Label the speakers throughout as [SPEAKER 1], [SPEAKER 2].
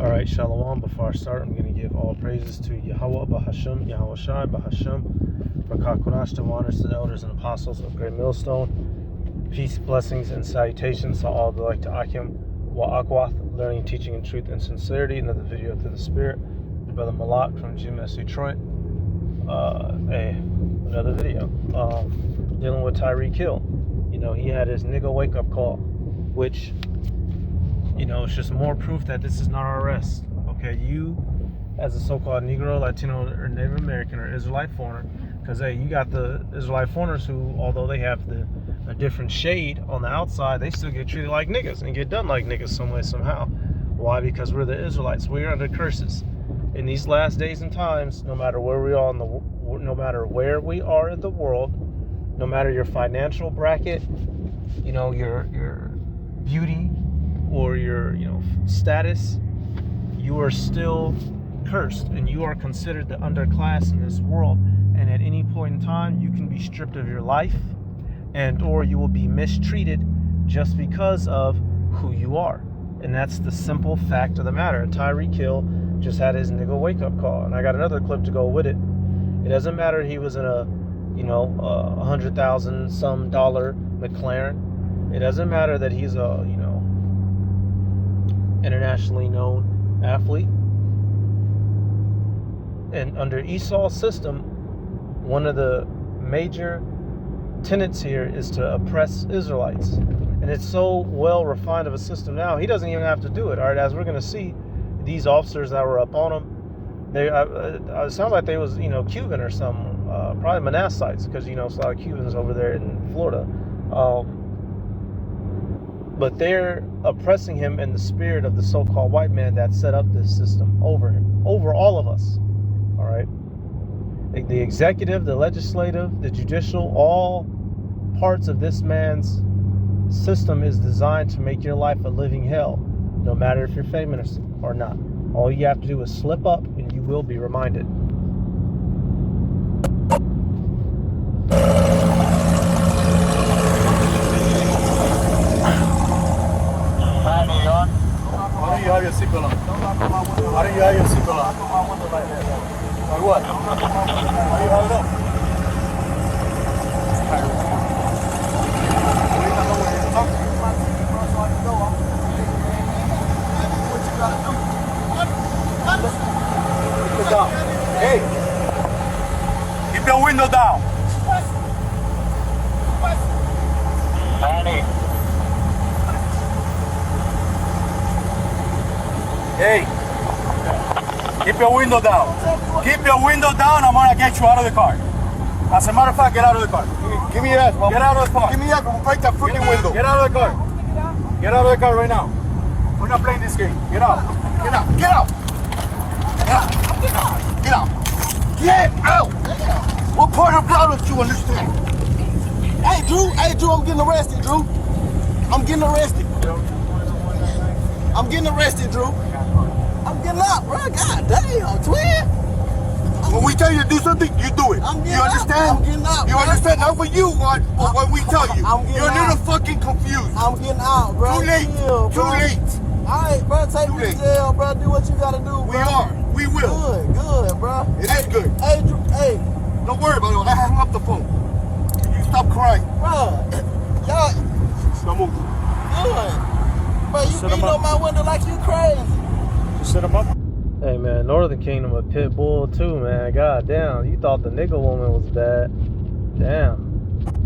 [SPEAKER 1] Alright, Shalom. Before I start, I'm going to give all praises to Yahweh Bahasham, Yahweh Shai Bahasham, Rakah Kunash, to honors to the elders and apostles of Great Millstone. Peace, blessings, and salutations to all that like to Akim Wa Akwath, learning, teaching in truth and sincerity. Another video through the Spirit. Brother Malak from GMS Detroit. Another video. Dealing with Tyreek Hill. You know, he had his nigga wake up call, which, you know, it's just more proof that this is not our arrest. Okay, you as a so-called Negro, Latino, or Native American, or Israelite foreigner, because hey, you got the Israelite foreigners who, although they have a different shade on the outside, they still get treated like niggas and get done like niggas some way, somehow. Why? Because we're the Israelites. We're under curses. In these last days and times, no matter where we are in the world, no matter your financial bracket, you know, your beauty, or your status, you are still cursed, and you are considered the underclass in this world. And at any point in time, you can be stripped of your life, and or you will be mistreated just because of who you are. And that's the simple fact of the matter. Tyreek Hill just had his nigga wake up call, and I got another clip to go with it. It doesn't matter he was in a $100,000 some dollar McLaren. It doesn't matter that he's a internationally known athlete. And under Esau's system, one of the major tenets here is to oppress Israelites. And it's so well refined of a system now, he doesn't even have to do it. All right, as we're going to see, these officers that were up on him, they it sounds like they was Cuban or some, probably Manassites, because it's a lot of Cubans over there in Florida. But they're oppressing him in the spirit of the so-called white man that set up this system over him, over all of us. All right, the executive, the legislative, the judicial, all parts of this man's system is designed to make your life a living hell, no matter if you're famous or not. All you have to do is slip up, and you will be reminded.
[SPEAKER 2] Why don't you have your seatbelt on? Why don't you have your seatbelt on? Like what? Why do you have it up? Keep it down. Hey! Keep your window down. Hey, keep your window down. Keep your window down. I'm gonna get you out of the car. As a matter of fact, get out of the car. Give me that. Get out of the car. Give me that. We'll break that freaking window. Get out of the car. Get out of the car right now. We're not playing this game. Get out. Get out. Get out. Get out. Get out. Get out. What part of blood don't you understand? Hey, Drew, I'm getting arrested, Drew. I'm getting arrested. I'm getting arrested, Drew. I'm getting out, bro. God damn, twin. When we tell you to do something, you do it. You understand? I'm getting out. You understand? Not what you want, but what we tell you. You're a little fucking confused. I'm getting out, bro. Too late. Too late. All right, bro. Take me to jail, bro. Do what you gotta do, bro. We are. We will. Good, bro. It is good. Hey, Drew. Hey. Don't worry about it. I hung up the phone. You stop crying, bro. Y'all. Don't move. Good. Bro, you beating on my window like you crazy. Set him up.
[SPEAKER 1] Hey man, Northern Kingdom a pit bull too, man. God damn, you thought the nigga woman was bad. Damn.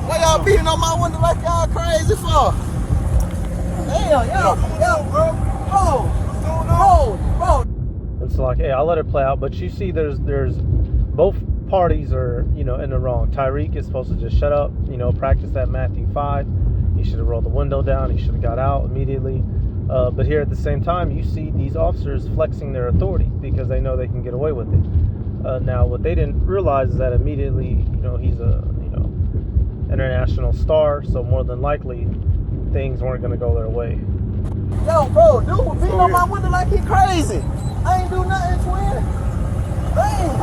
[SPEAKER 2] Why y'all beating on my window like y'all crazy for? Damn, yo, bro. Bro.
[SPEAKER 1] It's like, hey, I'll let it play out, but you see there's both parties are, in the wrong. Tyreek is supposed to just shut up, practice that Matthew 5. He should have rolled the window down. He should have got out immediately. But here at the same time, you see these officers flexing their authority because they know they can get away with it. Now, what they didn't realize is that immediately, he's a, international star. So more than likely, things weren't going to go their way.
[SPEAKER 2] Yo, bro, dude, beating on my window like he crazy. I ain't do nothing, twin. Damn.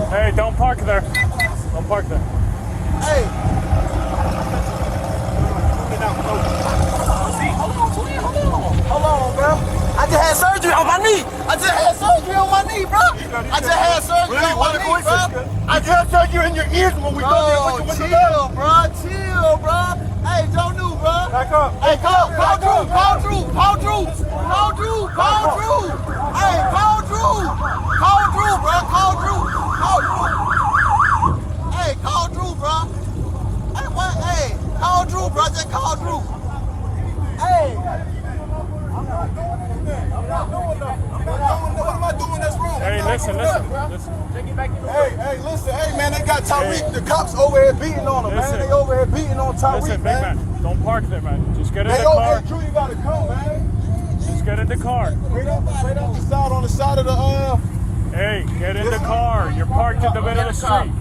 [SPEAKER 3] Hey, don't park there. Don't park there.
[SPEAKER 2] Hey. Hold on, twin. Hold on, bro. on my knee. I just had surgery on my knee, bro. I just had surgery on my knee, bro. I just had surgery in your ears when we go there. Chill, bro. Chill, bro. Hey, Joe New, bro.
[SPEAKER 3] Back up.
[SPEAKER 2] Hey, call Drew. Call Drew. Call Drew. Call Drew. Call Drew. Hey, call Drew. Call Drew, bro. Call Drew. Call Drew. Hey, call Drew, bro. Hey, what? Hey, call Drew, bro. Just call Drew. Hey. I'm not doing anything. I'm not doing nothing. What am I doing that's wrong?
[SPEAKER 3] Hey, listen.
[SPEAKER 2] Hey, listen. Hey, man, they got Tyreek. The cops over here beating on him, man. They over here beating on Tyreek,
[SPEAKER 3] Listen, big
[SPEAKER 2] man.
[SPEAKER 3] Don't park there, man. Just get in
[SPEAKER 2] Hey,
[SPEAKER 3] the
[SPEAKER 2] yo,
[SPEAKER 3] car.
[SPEAKER 2] hey, Drew, you gotta come, man.
[SPEAKER 3] Just get in the car.
[SPEAKER 2] Straight up the side, on the side of the,
[SPEAKER 3] Hey, get in the car. You're parked in the middle of the street.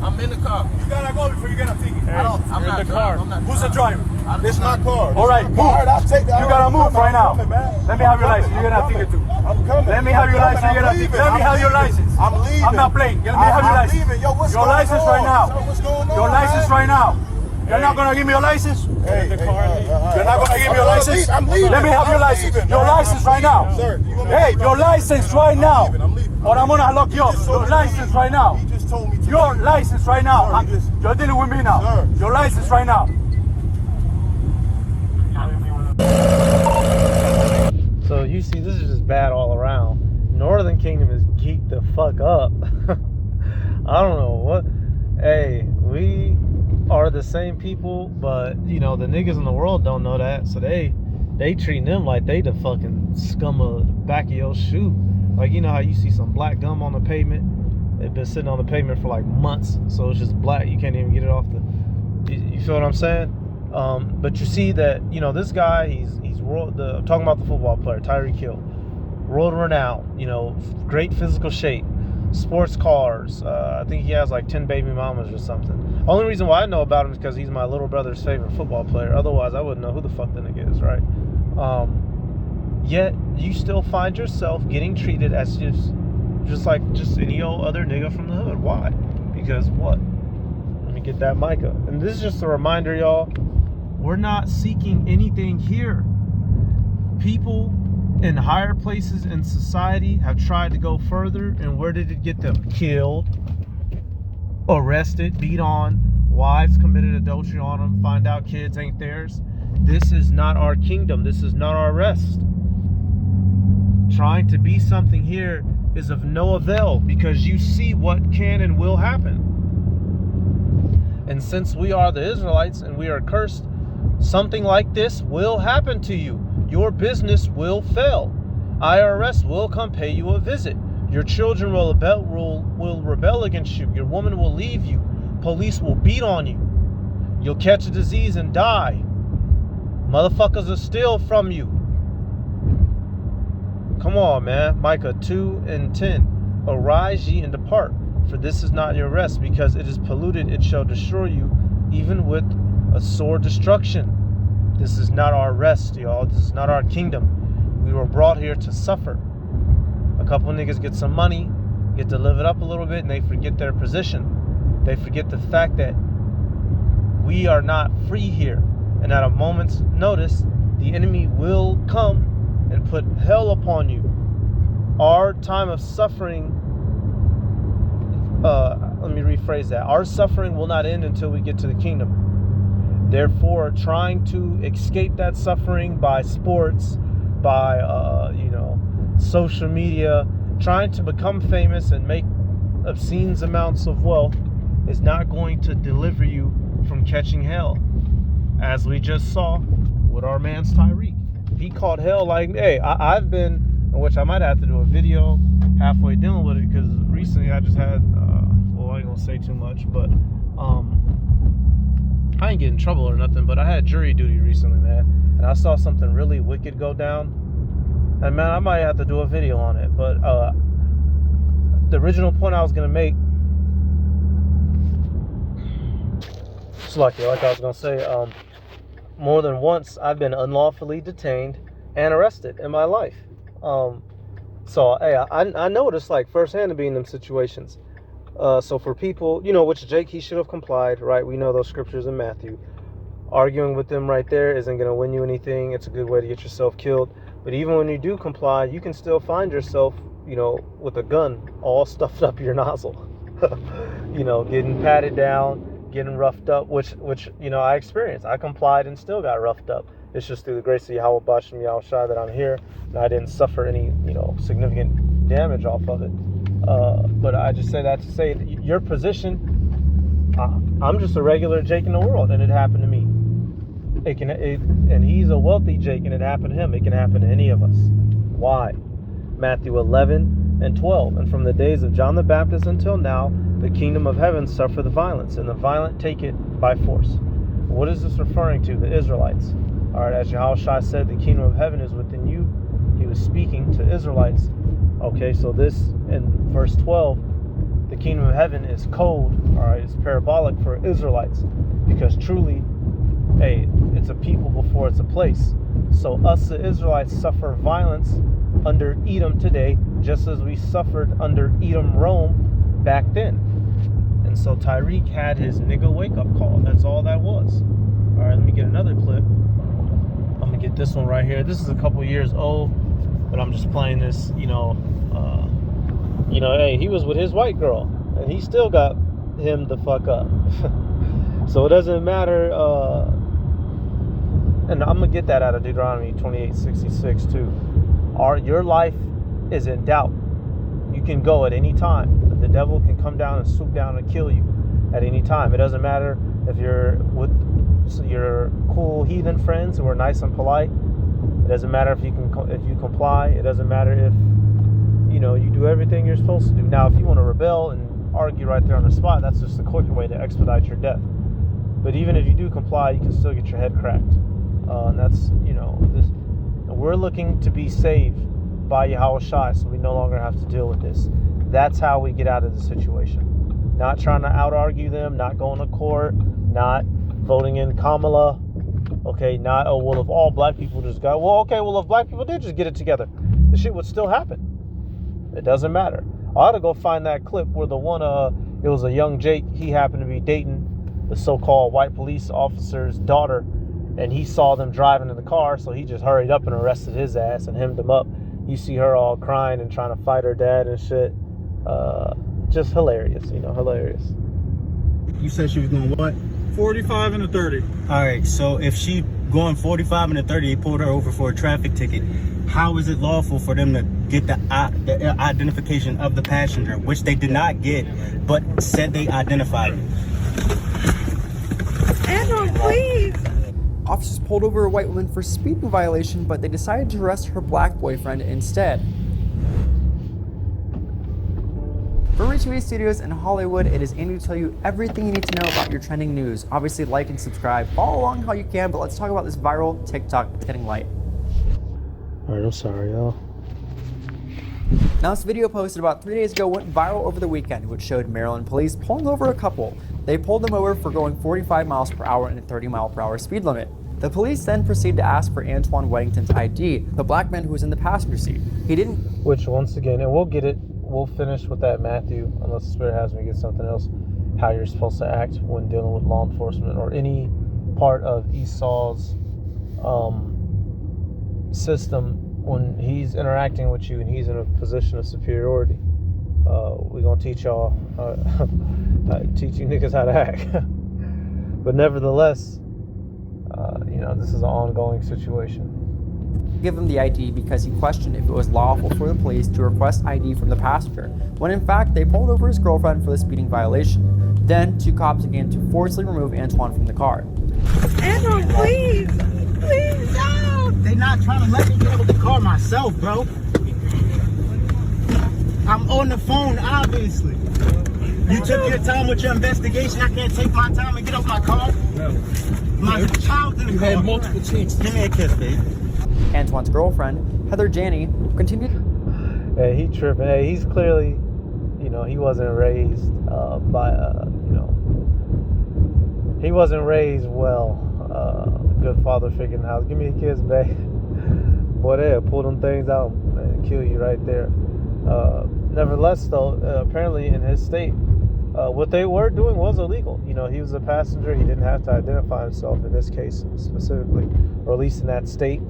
[SPEAKER 2] I'm in the car. You gotta go before you get a ticket.
[SPEAKER 3] Hey, you're in the car.
[SPEAKER 2] Who's the driver? This my car.
[SPEAKER 4] All right, move.
[SPEAKER 2] I'll take that.
[SPEAKER 4] You gotta move right now.
[SPEAKER 2] Coming,
[SPEAKER 4] Let me have your license. You're gonna have to ticket too.
[SPEAKER 2] I'm coming.
[SPEAKER 4] Let me have your license. You're gonna have to. Let me have your license.
[SPEAKER 2] I'm leaving.
[SPEAKER 4] I'm not playing. Let me have your license.
[SPEAKER 2] Leaving. Yo, what's
[SPEAKER 4] Your
[SPEAKER 2] going
[SPEAKER 4] license
[SPEAKER 2] on?
[SPEAKER 4] right now.
[SPEAKER 2] What's going on?
[SPEAKER 4] Your license right now. You're not gonna give me your license.
[SPEAKER 2] Hey,
[SPEAKER 3] the car.
[SPEAKER 4] You're not gonna give me your license.
[SPEAKER 2] I'm leaving.
[SPEAKER 4] Let me have your license. Your license right now.
[SPEAKER 2] Sir,
[SPEAKER 4] Hey, your license right now.
[SPEAKER 2] I'm leaving.
[SPEAKER 4] Or I'm gonna lock you up. Your license right now.
[SPEAKER 2] He just told me to.
[SPEAKER 4] Your license right now.
[SPEAKER 2] Sir, he just-
[SPEAKER 4] You're dealing with me now.
[SPEAKER 2] Sir.
[SPEAKER 4] Your license right now.
[SPEAKER 1] So you see, this is just bad all around. Northern Kingdom is geeked the fuck up. I don't know what. Hey, we are the same people, but you know the niggas in the world don't know that, so they treating them like they the fucking scum of the back of your shoe. Like, you know how you see some black gum on the pavement? They've been sitting on the pavement for like months, so it's just black. You can't even get it off the. You feel what I'm saying? But you see that, you know, this guy, he's I'm talking about the football player, Tyreek Hill, world renowned, you know, great physical shape, sports cars. I think he has like 10 baby mamas or something. Only reason why I know about him is because he's my little brother's favorite football player. Otherwise, I wouldn't know who the fuck the nigga is, right? Yet you still find yourself getting treated as just like any old other nigga from the hood. Why? Because what? Let me get that mic up. And this is just a reminder, y'all. We're not seeking anything here. People in higher places in society have tried to go further, and where did it get them? Killed, arrested, beat on, wives committed adultery on them, find out kids ain't theirs. This is not our kingdom. This is not our rest. Trying to be something here is of no avail, because you see what can and will happen. And since we are the Israelites and we are cursed, something like this will happen to you. Your business will fail. IRS will come pay you a visit. Your children will rebel against you. Your woman will leave you. Police will beat on you. You'll catch a disease and die. Motherfuckers will steal from you. Come on, man. Micah 2:10. Arise ye and depart, for this is not your rest, because it is polluted, it shall destroy you, even with a sore destruction. This is not our rest, y'all. This is not our kingdom. We were brought here to suffer. A couple niggas get some money, get to live it up a little bit, and they forget their position. They forget the fact that we are not free here. And at a moment's notice, the enemy will come and put hell upon you. Our time of suffering, let me rephrase that. Our suffering will not end until we get to the kingdom. Therefore, trying to escape that suffering by sports, by social media, trying to become famous and make obscene amounts of wealth is not going to deliver you from catching hell. As we just saw with our man's Tyreek. He caught hell like, hey, I've been, in which I might have to do a video halfway dealing with it, because recently I just had, I ain't gonna say too much, but I ain't getting in trouble or nothing, but I had jury duty recently, man, and I saw something really wicked go down, and man, I might have to do a video on it. But the original point I was gonna make, it's like I was gonna say, more than once I've been unlawfully detained and arrested in my life. So hey, I know what it's like firsthand to be in them situations. So for people, which Jake, he should have complied, right? We know those scriptures in Matthew. Arguing with them right there isn't going to win you anything. It's a good way to get yourself killed. But even when you do comply, you can still find yourself, with a gun all stuffed up your nozzle. Getting patted down, getting roughed up, which I experienced. I complied and still got roughed up. It's just through the grace of Yahweh Bashem Yahushai that I'm here, and I didn't suffer any, significant damage off of it. But I just say that to say your position, I'm just a regular Jake in the world, and it happened to me. And he's a wealthy Jake, and it happened to him. It can happen to any of us. Why? Matthew 11:12. And from the days of John the Baptist until now, the kingdom of heaven suffer the violence, and the violent take it by force. What is this referring to? The Israelites. All right, as Yahushua said, the kingdom of heaven is within you. He was speaking to Israelites. Okay, so this in verse 12, the kingdom of heaven is code. All right, it's parabolic for Israelites, because truly, it's a people before it's a place. So us, the Israelites, suffer violence under Edom today, just as we suffered under Edom, Rome back then. And so Tyreek had his nigga wake up call. That's all that was. All right, let me get another clip. I'm gonna get this one right here. This is a couple years old, but I'm just playing this. He was with his white girl, and he still got him the fuck up. So it doesn't matter. And I'm gonna get that out of Deuteronomy 28:66 too. Your life is in doubt. You can go at any time. The devil can come down and swoop down and kill you at any time. It doesn't matter if you're with your cool heathen friends who are nice and polite. It doesn't matter if you comply. It doesn't matter if you do everything you're supposed to do. Now, if you want to rebel and argue right there on the spot, that's just a quicker way to expedite your death. But even if you do comply, you can still get your head cracked. And that's this. We're looking to be saved by Yahweh Shai, so we no longer have to deal with this. That's how we get out of the situation. Not trying to out-argue them, not going to court, not voting in Kamala. Okay, not, if all black people just got, if black people did just get it together, the shit would still happen. It doesn't matter. I ought to go find that clip where the one, it was a young Jake, he happened to be dating the so-called white police officer's daughter, and he saw them driving in the car, so he just hurried up and arrested his ass and hemmed him up. You see her all crying and trying to fight her dad and shit. Just hilarious, hilarious.
[SPEAKER 5] You said she was going what?
[SPEAKER 3] 45 and a 30.
[SPEAKER 5] All right, so if she going 45 and a 30, they pulled her over for a traffic ticket. How is it lawful for them to get the identification of the passenger, which they did not get, but said they identified it?
[SPEAKER 6] Andrew, please.
[SPEAKER 7] Officers pulled over a white woman for speeding violation, but they decided to arrest her black boyfriend instead. For Reach TV Studios in Hollywood, it is Andy to tell you everything you need to know about your trending news. Obviously, like and subscribe. Follow along how you can, but let's talk about this viral TikTok that's getting light.
[SPEAKER 1] All right, I'm sorry, y'all.
[SPEAKER 7] Now, this video posted about 3 days ago went viral over the weekend, which showed Maryland police pulling over a couple. They pulled them over for going 45 miles per hour and a 30-mile-per-hour speed limit. The police then proceeded to ask for Antoine Weddington's ID, the black man who was in the passenger seat. He didn't. Which,
[SPEAKER 1] once again, and we'll finish with that, Matthew, unless the Spirit has me get something else, how you're supposed to act when dealing with law enforcement or any part of Esau's system when he's interacting with you and he's in a position of superiority. We're going to teach y'all, teach you niggas how to act. But nevertheless, this is an ongoing situation.
[SPEAKER 7] Give him the ID because he questioned if it was lawful for the police to request ID from the passenger, when in fact they pulled over his girlfriend for the speeding violation. Then, two cops began to forcibly remove Antoine from the car.
[SPEAKER 6] Andrew, please. Please, no.
[SPEAKER 5] They not trying to let me get out of the car myself, bro. I'm on the phone, obviously. You took your time with your investigation. I can't take my time and get off my car. My child's in the car. You had multiple chances. Give me a kiss, babe.
[SPEAKER 7] Antoine's girlfriend, Heather Janney, continued.
[SPEAKER 1] Hey, he tripping. Hey, he's clearly, he wasn't raised he wasn't raised well. Good father figure in the house. Give me a kiss, babe. Boy, they'll pull them things out and kill you right there. Nevertheless, though, apparently in his state, what they were doing was illegal. He was a passenger. He didn't have to identify himself in this case specifically, or at least in that state.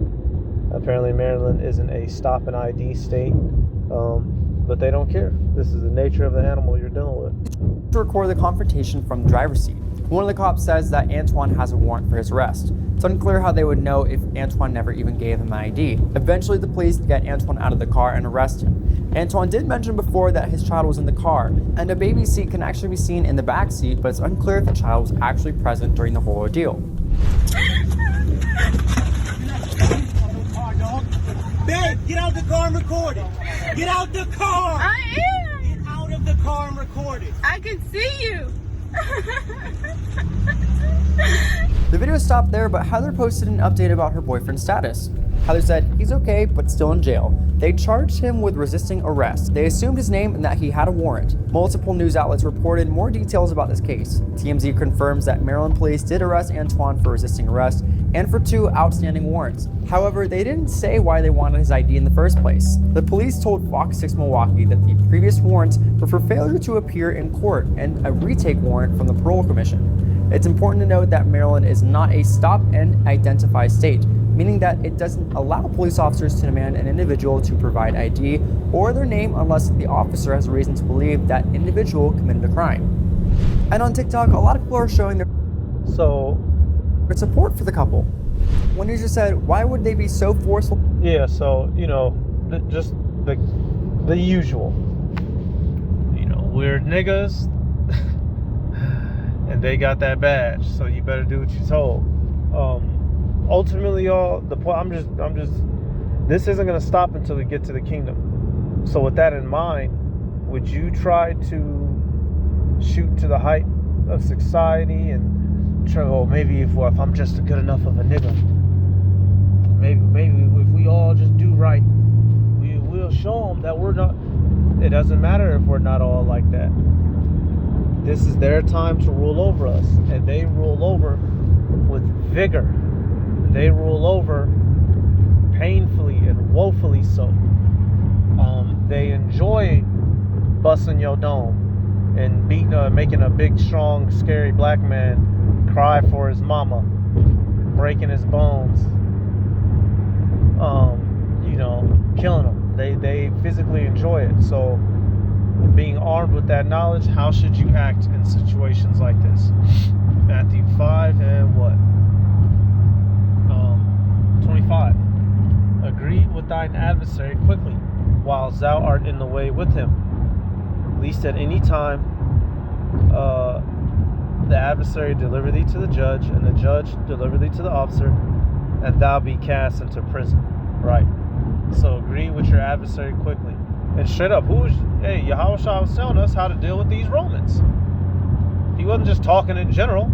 [SPEAKER 1] Apparently Maryland isn't a stop and ID state, but they don't care. This is the nature of the animal you're dealing with.
[SPEAKER 7] To record the confrontation from the driver's seat. One of the cops says that Antoine has a warrant for his arrest. It's unclear how they would know if Antoine never even gave him an ID. Eventually, the police get Antoine out of the car and arrest him. Antoine did mention before that his child was in the car, and a baby seat can actually be seen in the back seat, but it's unclear if the child was actually present during the whole ordeal.
[SPEAKER 5] Babe, get out the car and record it. Get out the car.
[SPEAKER 6] I am.
[SPEAKER 5] Get out of the car and record it.
[SPEAKER 6] I can see you.
[SPEAKER 7] The video stopped there, but Heather posted an update about her boyfriend's status. Heather said he's okay, but still in jail. They charged him with resisting arrest. They assumed his name and that he had a warrant. Multiple news outlets reported more details about this case. TMZ confirms that Maryland police did arrest Antoine for resisting arrest and for 2 outstanding warrants. However, they didn't say why they wanted his ID in the first place. The police told Fox 6 Milwaukee that the previous warrants were for failure to appear in court and a retake warrant from the Parole Commission. It's important to note that Maryland is not a stop and identify state, meaning that it doesn't allow police officers to demand an individual to provide ID or their name unless the officer has a reason to believe that individual committed a crime. And on TikTok, a lot of people are showing their support for the couple. One user said, why would they be so forceful?
[SPEAKER 1] Yeah, so, just the usual. Weird niggas, and they got that badge, so you better do what you're told. Ultimately, y'all, the point, I'm just, this isn't gonna stop until we get to the kingdom. So with that in mind, would you try to shoot to the height of society and try, maybe if I'm just good enough of a nigga, maybe if we all just do right, we'll show them that we're not. It doesn't matter if we're not all like that. This is their time to rule over us, and they rule over with vigor. They rule over painfully and woefully so. They enjoy busting your dome and making a big, strong, scary black man cry for his mama, breaking his bones, killing him. They physically enjoy it. So, being armed with that knowledge, how should you act in situations like this? Matthew 5 and what? 25. Agree with thine adversary quickly, while thou art in the way with him, lest at any time the adversary deliver thee to the judge, and the judge deliver thee to the officer, and thou be cast into prison. Right. So agree with your adversary quickly. And straight up, Yahushua was telling us how to deal with these Romans. He wasn't just talking in general.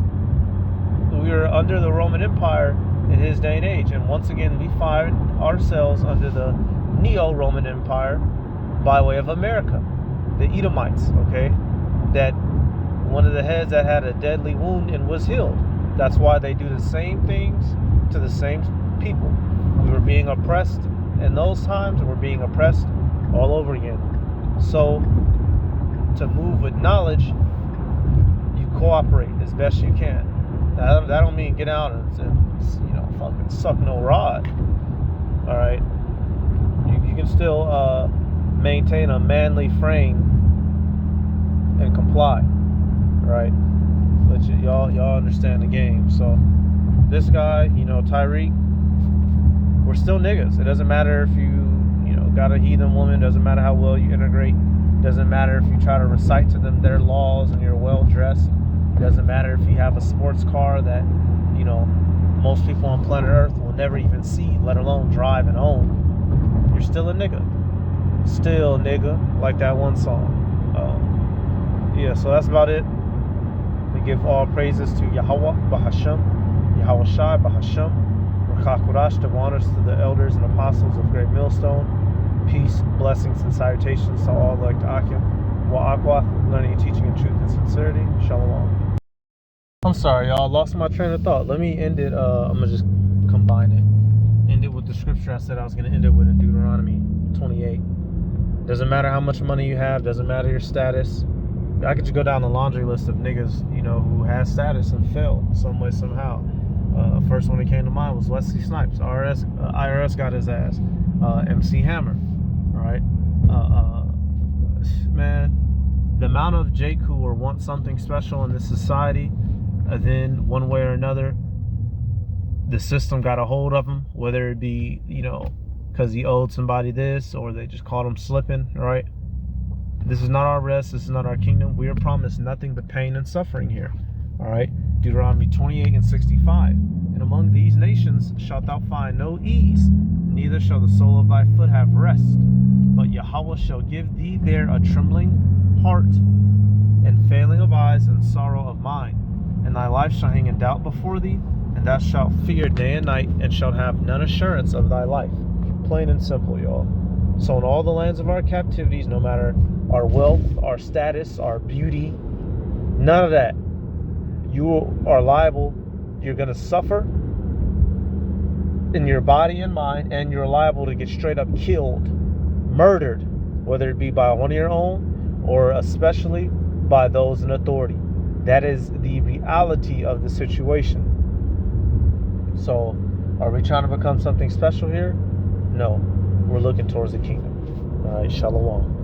[SPEAKER 1] We were under the Roman Empire in his day and age. And once again, we find ourselves under the Neo-Roman Empire by way of America. The Edomites, okay? That one of the heads that had a deadly wound and was healed. That's why they do the same things to the same people. We were being oppressed in those times, and we're being oppressed all over again. So, to move with knowledge, you cooperate as best you can. That don't mean get out and fucking suck no rod. All right, you can still maintain a manly frame and comply. Right, but y'all understand the game. So this guy, Tyreek, we're still niggas. It doesn't matter if you got a heathen woman, doesn't matter how well you integrate, doesn't matter if you try to recite to them their laws and you're well dressed, doesn't matter if you have a sports car that most people on planet Earth will never even see, let alone drive and own. You're still a nigga. Still nigga, like that one song. So that's about it. We give all praises to Yahweh Bahashem, Yahweh Shai Bahashem, Rakakurash, to honors to the elders and apostles of Great Millstone. Peace, blessings, and salutations to all like to Akim, Wa'akwath, learning and teaching in truth and sincerity. Shalom. I'm sorry, y'all. Lost my train of thought. Let me end it. I'm going to just combine it. End it with the scripture I said I was going to end it with in Deuteronomy 28. Doesn't matter how much money you have. Doesn't matter your status. I could just go down the laundry list of niggas, who has status and failed some way, somehow. First one that came to mind was Wesley Snipes. IRS got his ass. MC Hammer. All right. Man, the amount of Jake who want something special in this society, then one way or another, the system got a hold of him, whether it be, because he owed somebody this, or they just caught him slipping, right? This is not our rest. This is not our kingdom. We are promised nothing but pain and suffering here, all right? Deuteronomy 28:65. And among these nations shalt thou find no ease, neither shall the sole of thy foot have rest. But Yahweh shall give thee there a trembling heart, and failing of eyes, and sorrow of mind. And thy life shall hang in doubt before thee, and thou shalt fear day and night, and shalt have none assurance of thy life. Plain and simple, y'all. So in all the lands of our captivities, no matter our wealth, our status, our beauty, none of that, you are liable. You're going to suffer in your body and mind, and you're liable to get straight up killed, murdered, whether it be by one of your own, or especially by those in authority. That is the reality of the situation. So, are we trying to become something special here? No. We're looking towards the kingdom. All right, shalom.